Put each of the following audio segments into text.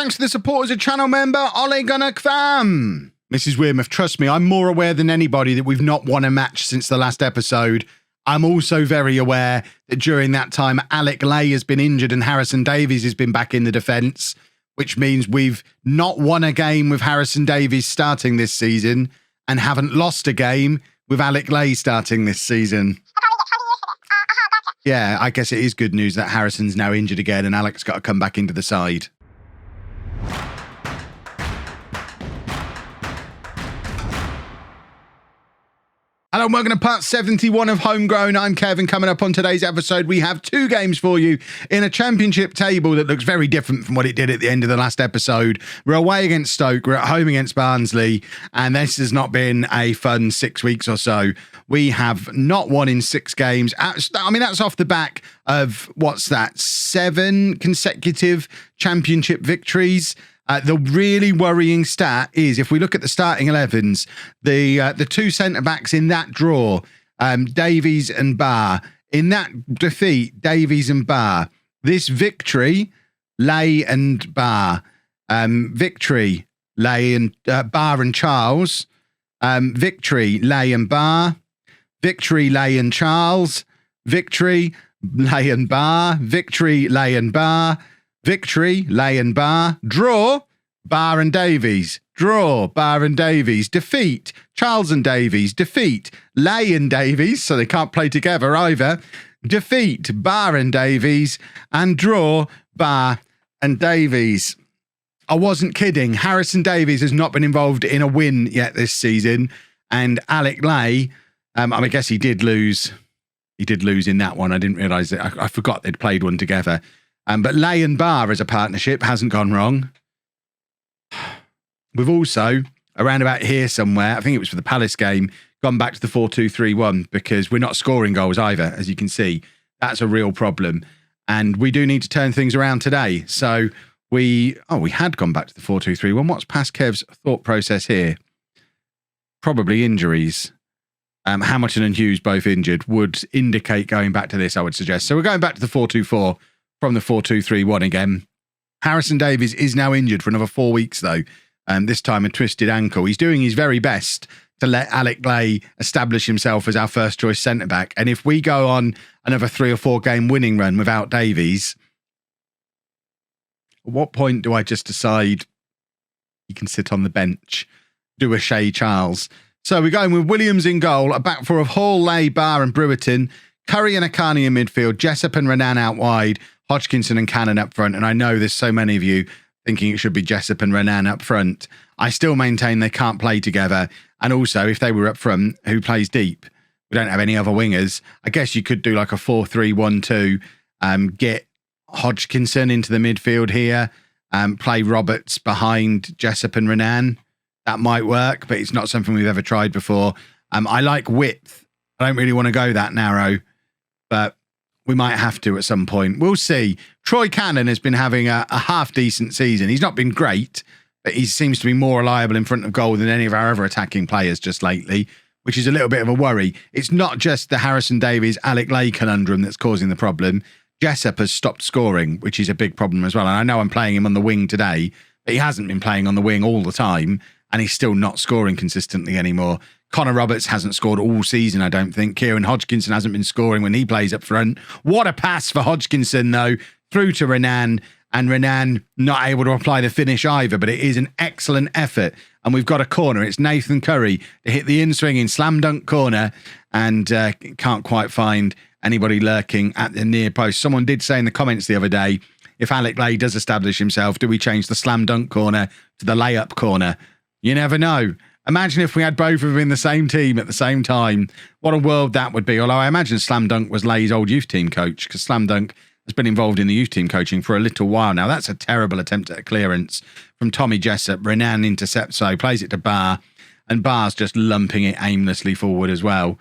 Thanks for the support as a channel member, Ole Gunnar Kvam. Mrs Wearmouth, trust me, I'm more aware than anybody that we've not won a match since the last episode. I'm also very aware that during that time, Alec Lay has been injured and Harrison Davies has been back in the defence, which means we've not won a game with Harrison Davies starting this season and haven't lost a game with Alec Lay starting this season. Yeah, I guess it is good news that Harrison's now injured again and Alec's got to come back into the side. Hello and welcome to part 71 of Homegrown. I'm Kevin. Coming up on today's episode, we have two games for you in a championship table that looks very different from what it did at the end of the last episode. We're away against Stoke, we're at home against Barnsley, and this has not been a fun 6 weeks or so. We have not won in 6 games. I mean, that's off the back of, 7 consecutive championship victories. The really worrying stat is if we look at the starting 11s, the two centre-backs in that draw, Davies and Barr, in that defeat, Davies and Barr, this victory, Lay and Barr, victory, Lay and Barr and Charles, victory, Lay and Barr, victory, Lay and Charles, victory, Lay and Barr, victory, Lay and Barr, victory, Lay and Barr, draw, Barr and Davies, draw, Barr and Davies, defeat, Charles and Davies, defeat, Lay and Davies, so they can't play together either, defeat, Barr and Davies, and draw, Barr and Davies. I wasn't kidding. Harrison Davies has not been involved in a win yet this season, and Alec Lay, I guess he did lose. He did lose in that one. I didn't realise it. I forgot they'd played one together. But Lay and Barr as a partnership hasn't gone wrong. We've also, around about here somewhere, I think it was for the Palace game, gone back to the 4-2-3-1 because we're not scoring goals either, as you can see. That's a real problem. And we do need to turn things around today. So we had gone back to the 4-2-3-1. What's Paskev's thought process here? Probably injuries. Hamilton and Hughes both injured would indicate going back to this, I would suggest. So we're going back to the 4-2-4. From the 4-2-3-1 again. Harrison Davies is now injured for another 4 weeks, though. This time a twisted ankle. He's doing his very best to let Alec Lay establish himself as our first choice centre-back. And if we go on another 3 or 4 game winning run without Davies, at what point do I just decide he can sit on the bench, do a Shea Charles? So we're going with Williams in goal, a back four of Hall, Lay, Barr and Brewerton, Curry and Akani in midfield, Jessup and Renan out wide, Hodgkinson and Cannon up front. And I know there's so many of you thinking it should be Jessup and Renan up front. I still maintain they can't play together. And also, if they were up front, who plays deep? We don't have any other wingers. I guess you could do like a 4-3-1-2, get Hodgkinson into the midfield here, play Roberts behind Jessup and Renan. That might work, but it's not something we've ever tried before. I like width. I don't really want to go that narrow, but we might have to at some point. We'll see. Troy Cannon has been having a half-decent season. He's not been great, but he seems to be more reliable in front of goal than any of our other attacking players just lately, which is a little bit of a worry. It's not just the Harrison Davies, Alec Lay conundrum that's causing the problem. Jessup has stopped scoring, which is a big problem as well. And I know I'm playing him on the wing today, but he hasn't been playing on the wing all the time, and he's still not scoring consistently anymore. Connor Roberts hasn't scored all season, I don't think. Kieran Hodgkinson hasn't been scoring when he plays up front. What a pass for Hodgkinson, though, through to Renan, and Renan not able to apply the finish either, but it is an excellent effort. And we've got a corner. It's Nathan Curry to hit the in-swinging slam dunk corner, and can't quite find anybody lurking at the near post. Someone did say in the comments the other day, if Alec Lay does establish himself, do we change the slam dunk corner to the layup corner? You never know. Imagine if we had both of them in the same team at the same time. What a world that would be. Although I imagine Slam Dunk was Lay's old youth team coach, because Slam Dunk has been involved in the youth team coaching for a little while now. That's a terrible attempt at a clearance from Tommy Jessup. Renan intercepts, so plays it to Barr, and Barr's just lumping it aimlessly forward as well.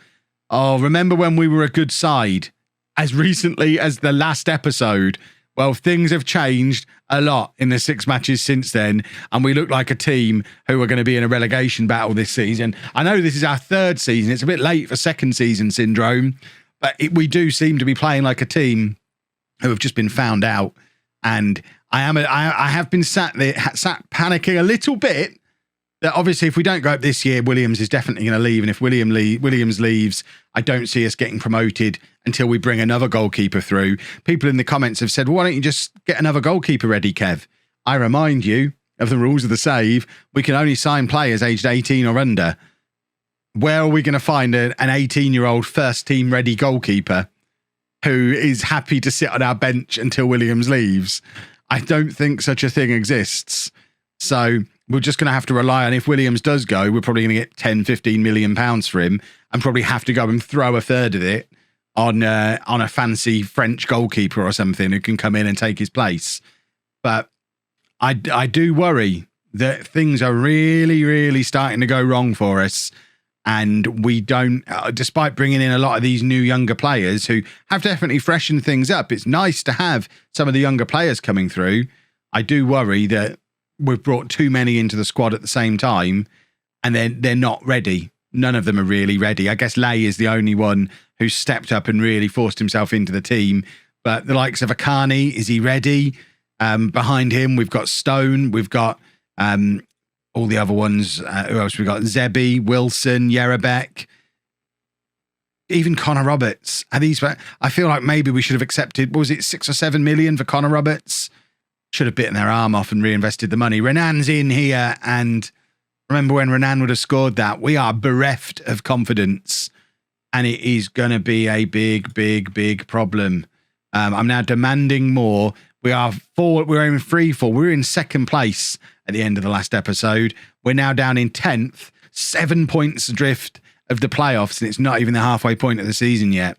Oh, remember when we were a good side? As recently as the last episode. Well, things have changed a lot in the 6 matches since then, and we look like a team who are going to be in a relegation battle this season. I know this is our 3rd season. It's a bit late for 2nd season syndrome, but we do seem to be playing like a team who have just been found out, and I have been sat panicking a little bit that obviously if we don't go up this year, Williams is definitely going to leave. And if Williams leaves, I don't see us getting promoted until we bring another goalkeeper through. People in the comments have said, well, why don't you just get another goalkeeper ready, Kev? I remind you of the rules of the save. We can only sign players aged 18 or under. Where are we going to find an 18-year-old first team ready goalkeeper who is happy to sit on our bench until Williams leaves? I don't think such a thing exists. So we're just going to have to rely on, if Williams does go, we're probably going to get 10, 15 million pounds for him and probably have to go and throw a third of it on a fancy French goalkeeper or something who can come in and take his place. But I do worry that things are really, really starting to go wrong for us. And we don't, despite bringing in a lot of these new younger players who have definitely freshened things up. It's nice to have some of the younger players coming through. I do worry that we've brought too many into the squad at the same time and they're not ready. None of them are really ready. I guess Lay is the only one who's stepped up and really forced himself into the team. But the likes of Akani, is he ready? Behind him, we've got Stone. We've got all the other ones. Who else? We've got Zebi, Wilson, Yerabek, even Connor Roberts. Are these? I feel like maybe we should have accepted, what was it, 6 or 7 million for Connor Roberts? Should have bitten their arm off and reinvested the money. Renan's in here, and remember when Renan would have scored that? We are bereft of confidence, and it is going to be a big, big, big problem. I'm now demanding more. We're in free fall. We were in second place at the end of the last episode. We're now down in 10th, 7 points adrift of the playoffs, and it's not even the halfway point of the season yet.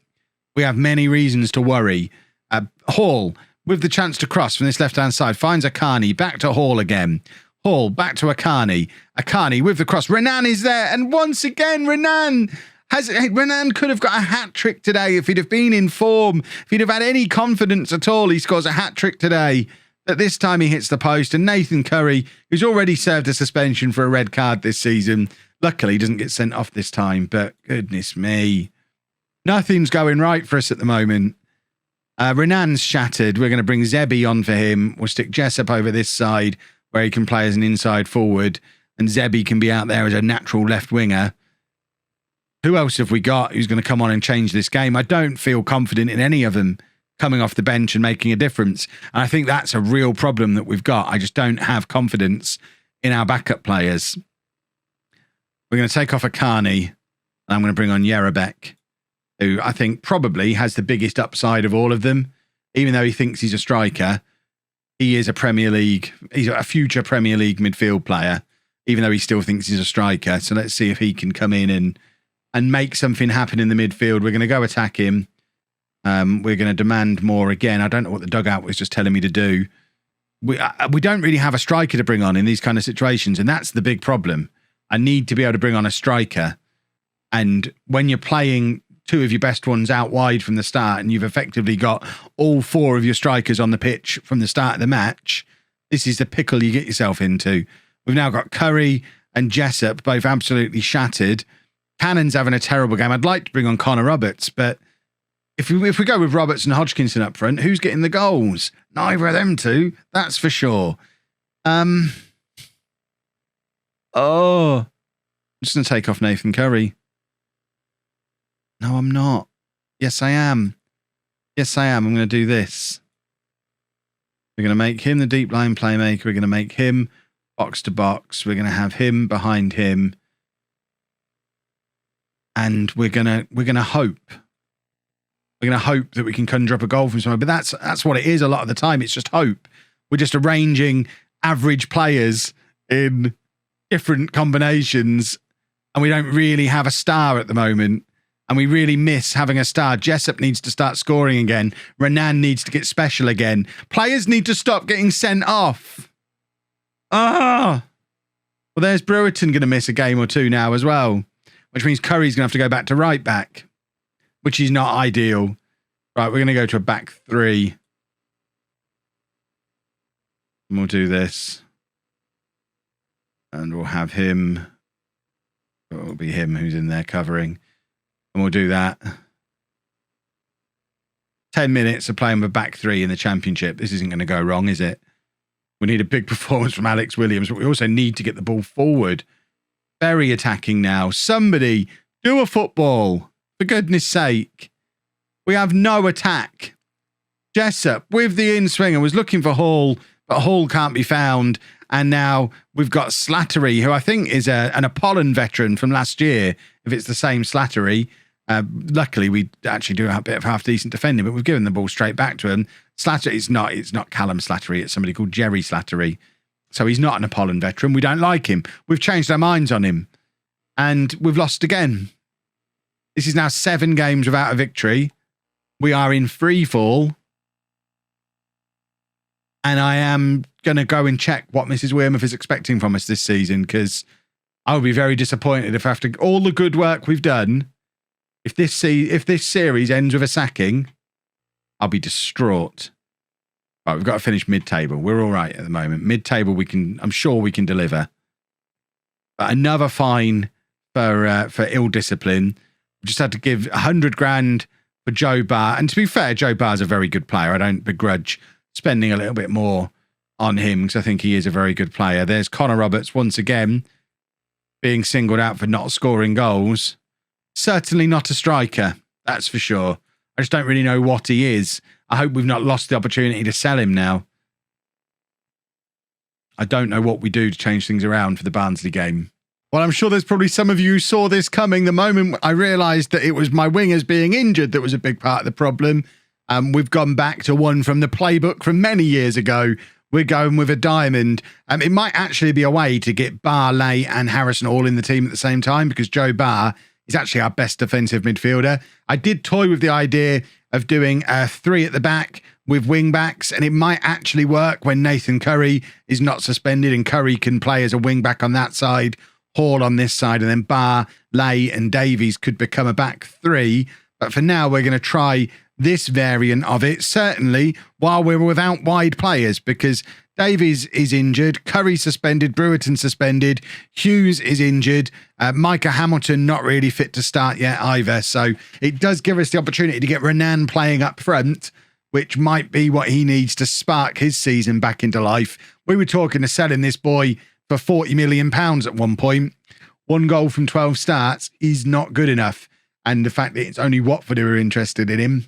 We have many reasons to worry. Hall, with the chance to cross from this left-hand side, finds Akani, back to Hall again. Hall, back to Akani. Akani with the cross. Renan is there, and once again, Renan could have got a hat-trick today if he'd have been in form, if he'd have had any confidence at all. He scores a hat-trick today. But this time he hits the post, and Nathan Curry, who's already served a suspension for a red card this season, luckily doesn't get sent off this time, but goodness me. Nothing's going right for us at the moment. Renan's shattered. We're going to bring Zebi on for him. We'll stick Jessup over this side where he can play as an inside forward, and Zebi can be out there as a natural left winger. Who else have we got who's going to come on and change this game? I don't feel confident in any of them coming off the bench and making a difference. And I think that's a real problem that we've got. I just don't have confidence in our backup players. We're going to take off Akani, and I'm going to bring on Yerabek, who I think probably has the biggest upside of all of them. Even though he thinks he's a striker, he is he's a future Premier League midfield player, even though he still thinks he's a striker. So let's see if he can come in and make something happen in the midfield. We're going to go attack him. We're going to demand more again. I don't know what the dugout was just telling me to do. We don't really have a striker to bring on in these kind of situations, and that's the big problem. I need to be able to bring on a striker. And when you're playing two of your best ones out wide from the start, and you've effectively got all 4 of your strikers on the pitch from the start of the match, this is the pickle you get yourself into. We've now got Curry and Jessup both absolutely shattered. Cannon's having a terrible game. I'd like to bring on Connor Roberts, but if we go with Roberts and Hodgkinson up front, who's getting the goals? Neither of them two, that's for sure. I'm just going to take off Nathan Curry. No, I'm not. Yes, I am. Yes, I am. I'm going to do this. We're going to make him the deep line playmaker. We're going to make him box to box. We're going to have him behind him. And we're going to hope. We're going to hope that we can conjure up a goal from somewhere. But that's what it is a lot of the time. It's just hope. We're just arranging average players in different combinations, and we don't really have a star at the moment. And we really miss having a star. Jessup needs to start scoring again. Renan needs to get special again. Players need to stop getting sent off. Well, there's Brewerton going to miss a game or two now as well, which means Curry's going to have to go back to right back, which is not ideal. Right, we're going to go to a back 3. And we'll do this. And we'll have him. It'll be him who's in there covering. And we'll do that. 10 minutes of playing with back 3 in the Championship. This isn't going to go wrong, is it? We need a big performance from Alex Williams, but we also need to get the ball forward. Very attacking now. Somebody do a football, for goodness sake. We have no attack. Jessup with the in-swinger was looking for Hall, but Hall can't be found. And now we've got Slattery, who I think is an Apollon veteran from last year, if it's the same Slattery. Luckily, we actually do a bit of half-decent defending, but we've given the ball straight back to him. Slattery, it's not Callum Slattery, it's somebody called Jerry Slattery. So he's not an Apollon veteran. We don't like him. We've changed our minds on him. And we've lost again. This is now 7 games without a victory. We are in free fall. And I am going to go and check what Mrs Wearmouth is expecting from us this season, because I would be very disappointed if after all the good work we've done, if this series ends with a sacking, I'll be distraught. Right, we've got to finish mid-table. We're all right at the moment. Mid-table, I'm sure we can deliver. But another fine for ill discipline. We just had to give 100 grand for Joe Barr. And to be fair, Joe Barr's a very good player. I don't begrudge spending a little bit more on him, because I think he is a very good player. There's Connor Roberts once again being singled out for not scoring goals. Certainly not a striker, that's for sure. I just don't really know what he is. I hope we've not lost the opportunity to sell him now. I don't know what we do to change things around for the Barnsley game. Well, I'm sure there's probably some of you who saw this coming the moment I realised that it was my wingers being injured that was a big part of the problem. We've gone back to one from the playbook from many years ago. We're going with a diamond. It might actually be a way to get Barr, Lay and Harrison all in the team at the same time, because Joe Barr is actually our best defensive midfielder. I did toy with the idea of doing 3 at the back with wing backs, and it might actually work when Nathan Curry is not suspended and Curry can play as a wing back on that side, Hall on this side, and then Barr, Lay and Davies could become a back 3. But for now, we're going to try this variant of it, certainly while we're without wide players, because Davies is injured, Curry suspended, Brewerton suspended, Hughes is injured, Micah Hamilton not really fit to start yet either. So it does give us the opportunity to get Renan playing up front, which might be what he needs to spark his season back into life. We were talking of selling this boy for £40 million at one point. 1 goal from 12 starts is not good enough. And the fact that it's only Watford who are interested in him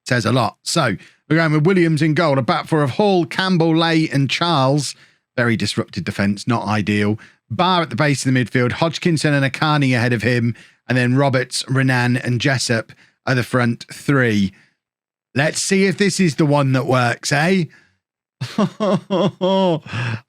says a lot. So we're going with Williams in goal, a back four of Hall, Campbell, Lay and Charles. Very disrupted defence, not ideal. Barr at the base of the midfield, Hodgkinson and Akani ahead of him, and then Roberts, Renan and Jessup are the front 3. Let's see if this is the one that works, eh?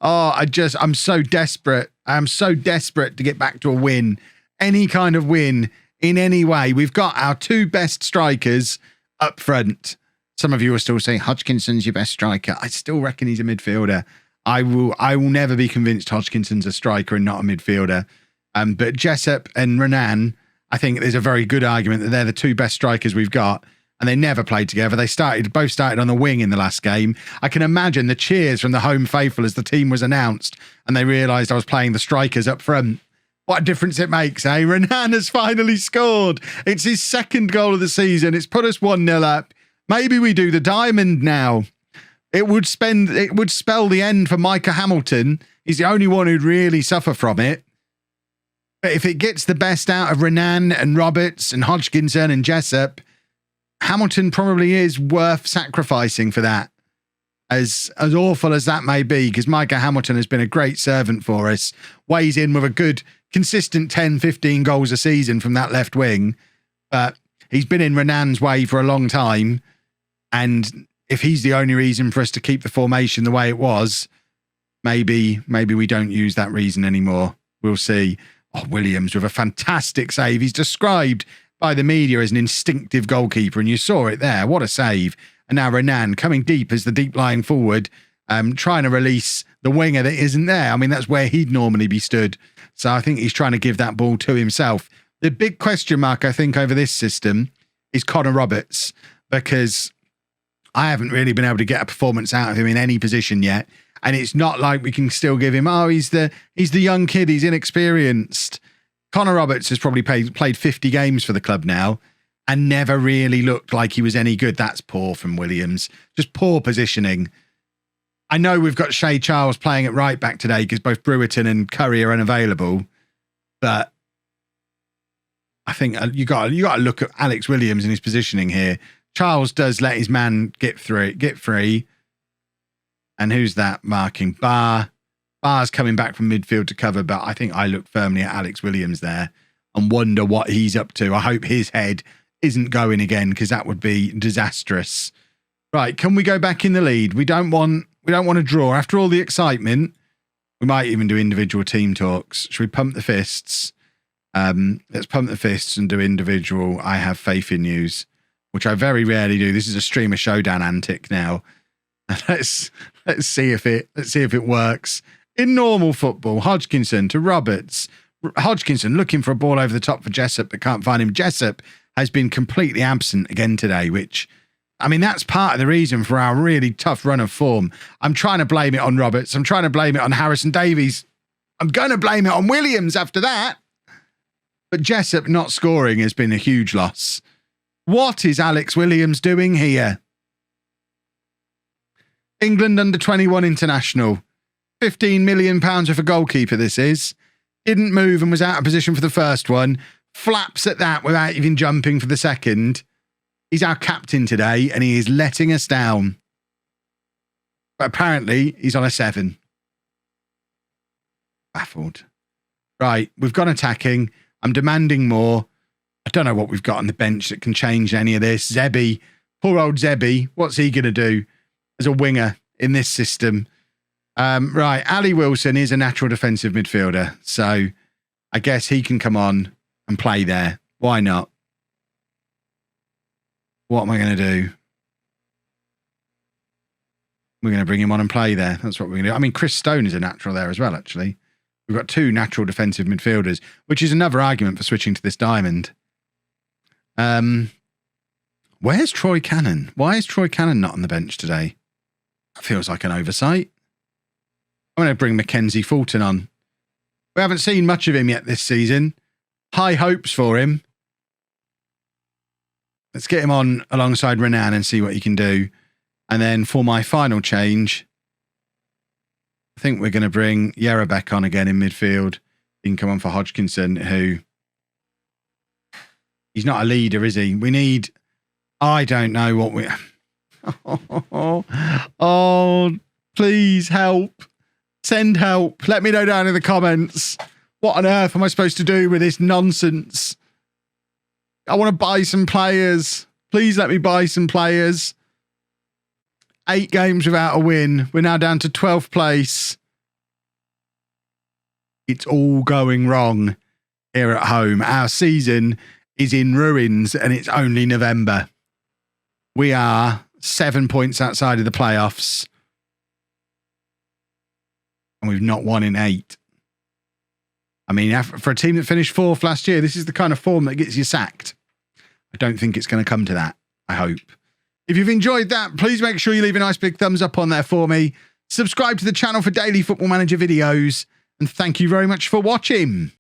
I'm so desperate. I'm so desperate to get back to a win. Any kind of win in any way. We've got our 2 best strikers up front. Some of you are still saying Hodgkinson's your best striker. I still reckon he's a midfielder. I will never be convinced Hodgkinson's a striker and not a midfielder. But Jessup and Renan, I think there's a very good argument that they're the 2 best strikers we've got, and they never played together. They both started on the wing in the last game. I can imagine the cheers from the home faithful as the team was announced and they realised I was playing the strikers up front. What a difference it makes, eh? Renan has finally scored. It's his 2nd goal of the season. It's put us 1-0 up. Maybe we do the diamond now. It would spell the end for Micah Hamilton. He's the only one who'd really suffer from it. But if it gets the best out of Renan and Roberts and Hodgkinson and Jessup, Hamilton probably is worth sacrificing for that. As awful as that may be, because Micah Hamilton has been a great servant for us. Weighs in with a good, consistent 10, 15 goals a season from that left wing. But he's been in Renan's way for a long time. And if he's the only reason for us to keep the formation the way it was, maybe we don't use that reason anymore. We'll see. Oh, Williams with a fantastic save. He's described by the media as an instinctive goalkeeper, and you saw it there. What a save. And now Renan coming deep as the deep lying forward, trying to release the winger that isn't there. I mean, that's where he'd normally be stood. So I think he's trying to give that ball to himself. The big question mark, I think, over this system is Connor Roberts, because I haven't really been able to get a performance out of him in any position yet. And it's not like we can still give him, he's the young kid, he's inexperienced. Connor Roberts has probably played 50 games for the club now and never really looked like he was any good. That's poor from Williams. Just poor positioning. I know we've got Shay Charles playing at right back today because both Brewerton and Curry are unavailable, but I think you got to look at Alex Williams and his positioning here. Charles does let his man get free. And who's that marking? Bar's coming back from midfield to cover, but I think I look firmly at Alex Williams there and wonder what he's up to. I hope his head isn't going again because that would be disastrous. Right, can we go back in the lead? We don't want to draw. After all the excitement, we might even do individual team talks. Should we pump the fists? Let's pump the fists and do individual I have faith in yous, which I very rarely do. This is a streamer showdown antic now. Let's see if it works. In normal football, Hodgkinson to Roberts. Hodgkinson looking for a ball over the top for Jessup, but can't find him. Jessup has been completely absent again today, which, I mean, that's part of the reason for our really tough run of form. I'm trying to blame it on Roberts. I'm trying to blame it on Harrison Davies. I'm going to blame it on Williams after that. But Jessup not scoring has been a huge loss. What is Alex Williams doing here? England under-21 international. £15 million for a goalkeeper this is. Didn't move and was out of position for the first one. Flaps at that without even jumping for the second. He's our captain today and he is letting us down. But apparently he's on a 7. Baffled. Right, we've gone attacking. I'm demanding more. I don't know what we've got on the bench that can change any of this. Zebby, poor old Zebby. What's he going to do as a winger in this system? Right, Ali Wilson is a natural defensive midfielder. So I guess he can come on and play there. Why not? What am I going to do? We're going to bring him on and play there. That's what we're going to do. I mean, Chris Stone is a natural there as well, actually. We've got 2 natural defensive midfielders, which is another argument for switching to this diamond. Where's Troy Cannon? Why is Troy Cannon not on the bench today? That feels like an oversight. I'm going to bring Mackenzie Fulton on. We haven't seen much of him yet this season. High hopes for him. Let's get him on alongside Renan and see what he can do. And then for my final change, I think we're going to bring Yerabek on again in midfield. He can come on for Hodgkinson, who... He's not a leader, is he? We need... I don't know what we... Oh, please help. Send help. Let me know down in the comments. What on earth am I supposed to do with this nonsense? I want to buy some players. Please let me buy some players. 8 games without a win. We're now down to 12th place. It's all going wrong here at home. Our season is in ruins and it's only November. We are 7 points outside of the playoffs. And we've not won in 8. I mean, for a team that finished 4th last year, this is the kind of form that gets you sacked. I don't think it's going to come to that. I hope. If you've enjoyed that, please make sure you leave a nice big thumbs up on there for me. Subscribe to the channel for daily Football Manager videos. And thank you very much for watching.